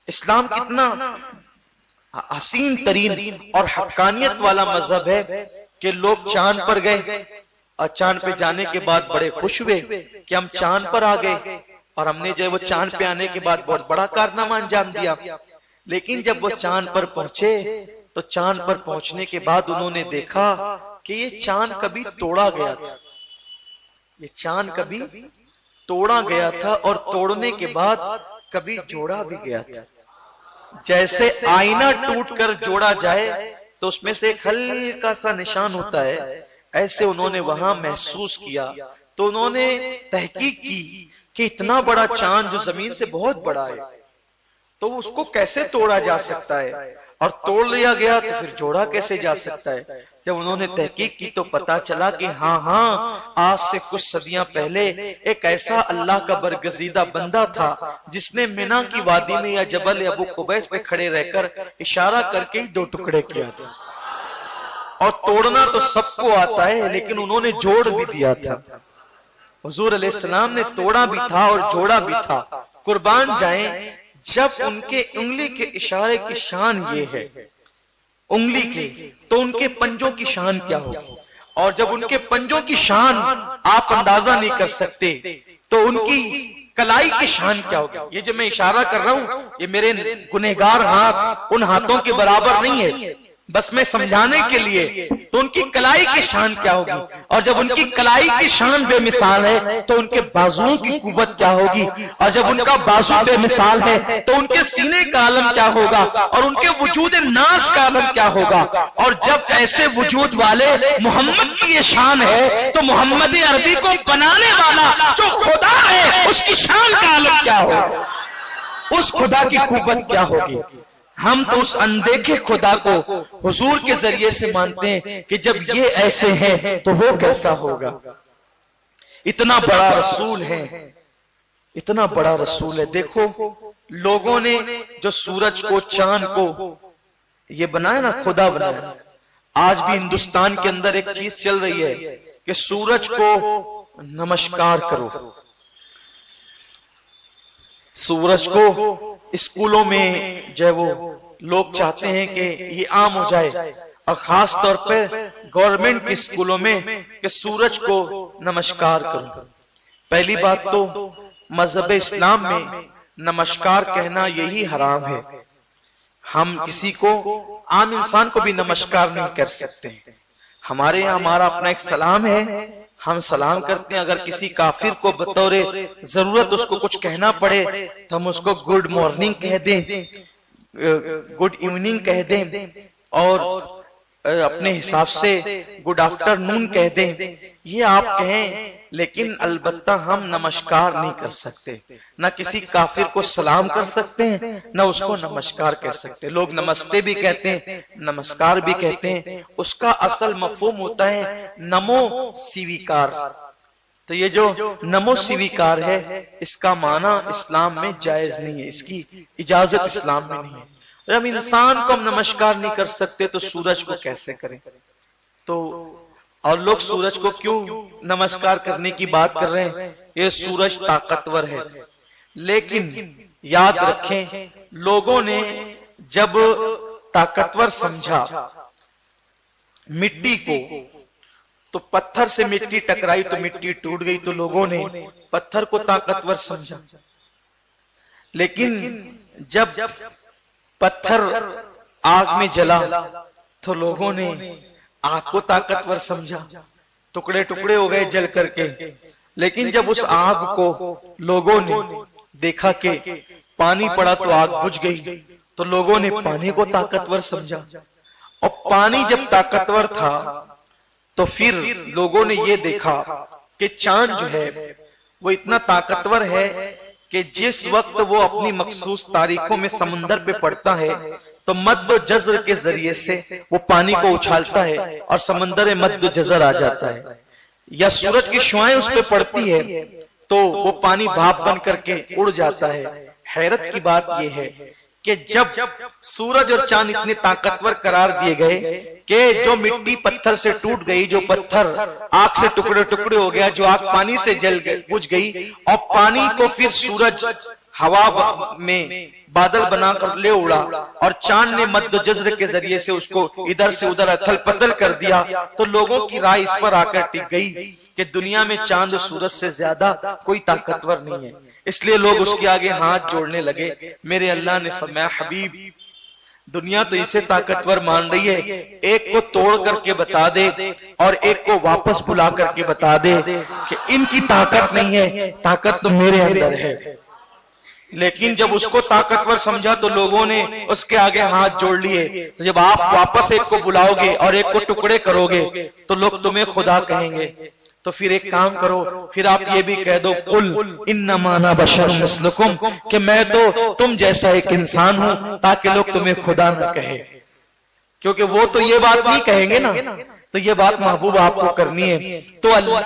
اسلام کتنا حسین ترین اور حقانیت والا مذہب ہے کہ لوگ چاند پر گئے اور چاند پہ جانے کے بعد بڑے خوش ہوئے کہ ہم چاند پر آ گئے، اور ہم نے جو ہے وہ چاند پہ آنے کے بعد بہت بڑا کارنامہ انجام دیا۔ لیکن جب وہ چاند پر پہنچے تو چاند پر پہنچنے کے بعد انہوں نے دیکھا کہ یہ چاند کبھی توڑا گیا تھا، یہ چاند کبھی توڑا گیا تھا، اور توڑنے کے بعد کبھی جوڑا بھی گیا تھا۔ جیسے آئینہ ٹوٹ کر جوڑا جائے تو اس میں سے ایک ہلکا سا نشان ہوتا ہے، ایسے انہوں نے وہاں محسوس کیا۔ تو انہوں نے تحقیق کی کہ اتنا بڑا چاند جو زمین سے بہت بڑا ہے تو اس کو کیسے توڑا جا سکتا ہے، اور توڑ لیا گیا تو پھر جوڑا کیسے جا سکتا ہے۔ جب انہوں نے تحقیق کی تو پتا چلا کہ ہاں آج سے کچھ صدیاں پہلے ایک ایسا اللہ کا برگزیدہ بندہ تھا جس نے مینا کی وادی میں یا جبل ابو قبیس پہ کھڑے رہ کر اشارہ کر کے ہی دو ٹکڑے کیا تھا، اور توڑنا تو سب کو آتا ہے لیکن انہوں نے جوڑ بھی دیا تھا۔ حضور علیہ السلام نے توڑا بھی تھا اور جوڑا بھی تھا۔ قربان جائیں، جب ان کے انگلی کے اشارے کی شان یہ ہے انگلی کے، تو ان کے پنجوں کی شان کیا ہوگی، اور جب ان کے پنجوں کی شان آپ اندازہ نہیں کر سکتے تو ان کی کلائی کی شان کیا ہوگی۔ یہ جو میں اشارہ کر رہا ہوں یہ میرے گنہگار ہاتھ ان ہاتھوں کے برابر نہیں ہے، بس میں سمجھانے کے لیے۔ تو ان کی کلائی کی شان کیا ہوگی، اور جب ان کی کلائی کی شان بے مثال ہے تو ان کے بازوؤں کی قوت کیا ہوگی، اور جب ان کا بازو بے مثال ہے تو ان کے سینے کا عالم کیا ہوگا، اور ان کے وجود ناز کا عالم کیا ہوگا۔ اور جب ایسے وجود والے محمد کی یہ شان ہے تو محمد عربی کو بنانے والا جو خدا ہے اس کی شان کا عالم کیا ہوگا، اس خدا کی قوت کیا ہوگی۔ ہم تو اس اندیکھے خدا کو حضور کے ذریعے سے مانتے ہیں کہ جب یہ ایسے ہیں تو وہ کیسا ہوگا۔ اتنا بڑا رسول ہے، اتنا بڑا رسول ہے۔ دیکھو لوگوں نے جو سورج کو چاند کو یہ بنایا نا، خدا بنایا۔ آج بھی ہندوستان کے اندر ایک چیز چل رہی ہے کہ سورج کو نمسکار کرو، سورج کو اسکولوں میں جو ہے وہ لوگ چاہتے ہیں کہ یہ عام ہو جائے، اور خاص طور پر گورنمنٹ کے اسکولوں میں کہ سورج کو نمسکار کرو۔ پہلی بات تو مذہب اسلام میں نمسکار کہنا یہی حرام ہے۔ ہم کسی کو عام انسان کو بھی نمسکار نہیں کر سکتے۔ ہمارے یہاں ہمارا اپنا ایک سلام ہے، ہم سلام کرتے ہیں۔ اگر کسی کافر کو بطور ضرورت اس کو کچھ کہنا پڑے تو ہم اس کو گڈ مارننگ کہہ دیں، گڈ ایوننگ کہہ دیں، اور اپنے حساب سے گڈ آفٹر نون کہہ دیں، یہ آپ کہیں۔ لیکن البتہ ہم نمسکار نہیں کر سکتے، نہ کسی کافر کو سلام کر سکتے ہیں نہ اس کو نمسکار کہہ سکتے۔ لوگ نمستے بھی کہتے ہیں، نمسکار بھی کہتے ہیں، اس کا اصل مفہوم ہوتا ہے نمو سیویکار۔ تو یہ جو نمو سیویکار ہے اس کا معنی اسلام میں جائز نہیں ہے، اس کی اجازت اسلام میں نہیں ہے۔ جب انسان کو ہم نمسکار نہیں کر سکتے تو سورج کو کیسے کریں؟ تو اور لوگ سورج کو کیوں نمسکار کرنے کی بات کر رہے ہیں؟ یہ سورج طاقتور ہے، لیکن یاد رکھیں لوگوں نے جب طاقتور سمجھا مٹی کو تو پتھر سے مٹی ٹکرائی تو مٹی ٹوٹ گئی، تو لوگوں نے پتھر کو طاقتور سمجھا۔ لیکن جب پتھر آگ میں جلا تو لوگوں نے آگ کو طاقتور سمجھا، ٹکڑے ٹکڑے ہو گئے جل کر کے۔ لیکن جب اس آگ کو لوگوں نے دیکھا کہ پانی پڑا تو آگ بجھ گئی، تو لوگوں نے پانی کو طاقتور سمجھا۔ اور پانی جب طاقتور تھا تو پھر لوگوں نے یہ دیکھا کہ چاند جو ہے وہ اتنا طاقتور ہے کہ جس وقت وہ اپنی مخصوص تاریخوں میں سمندر پہ پڑتا ہے تو مد و جزر کے ذریعے سے وہ پانی کو اچھالتا ہے اور سمندر مد و جزر آ جاتا ہے، یا سورج کی شعاعیں اس پہ پڑتی ہے تو وہ پانی بھاپ بن کر کے اڑ جاتا ہے۔ حیرت کی بات یہ ہے کہ جب سورج اور چاند اتنے طاقتور قرار دیے گئے کہ جو مٹی پتھر سے ٹوٹ گئی، جو پتھر آگ سے ٹکڑے ٹکڑے ہو گیا، جو آگ پانی سے جل گئی بجھ گئی، اور پانی کو پھر سورج ہوا میں بادل بنا کر لے اڑا اور چاند نے مد و جزر کے ذریعے سے اس کو ادھر سے ادھر اتھل پتل کر دیا، تو لوگوں کی رائے اس پر آ کر ٹک گئی کہ دنیا میں چاند و سورج سے زیادہ کوئی طاقتور نہیں ہے، اس لیے لوگ اس کے آگے ہاتھ جوڑنے لگے۔ میرے اللہ نے فرمایا حبیب دنیا تو اسے طاقتور مان رہی ہے، ایک کو توڑ کر کے بتا دے اور ایک کو واپس بلا کر کے بتا دے کہ ان کی طاقت نہیں ہے، طاقت تو میرے اندر ہے۔ لیکن جب اس کو طاقتور سمجھا تو لوگوں نے اس کے آگے ہاتھ جوڑ لیے۔ تو جب آپ واپس ایک کو بلاؤ گے اور ایک کو ٹکڑے کرو گے تو لوگ تمہیں خدا کہیں گے، تو پھر ایک کام کرو، پھر آپ یہ بھی کہہ دو قل انما انا بشر مثلکم، کہ میں تو تم جیسا ایک انسان ہوں، تاکہ لوگ تمہیں خدا نہ کہیں، کیونکہ وہ تو یہ بات نہیں کہیں گے نا، تو یہ بات محبوب آپ کو کرنی ہے۔ تو اللہ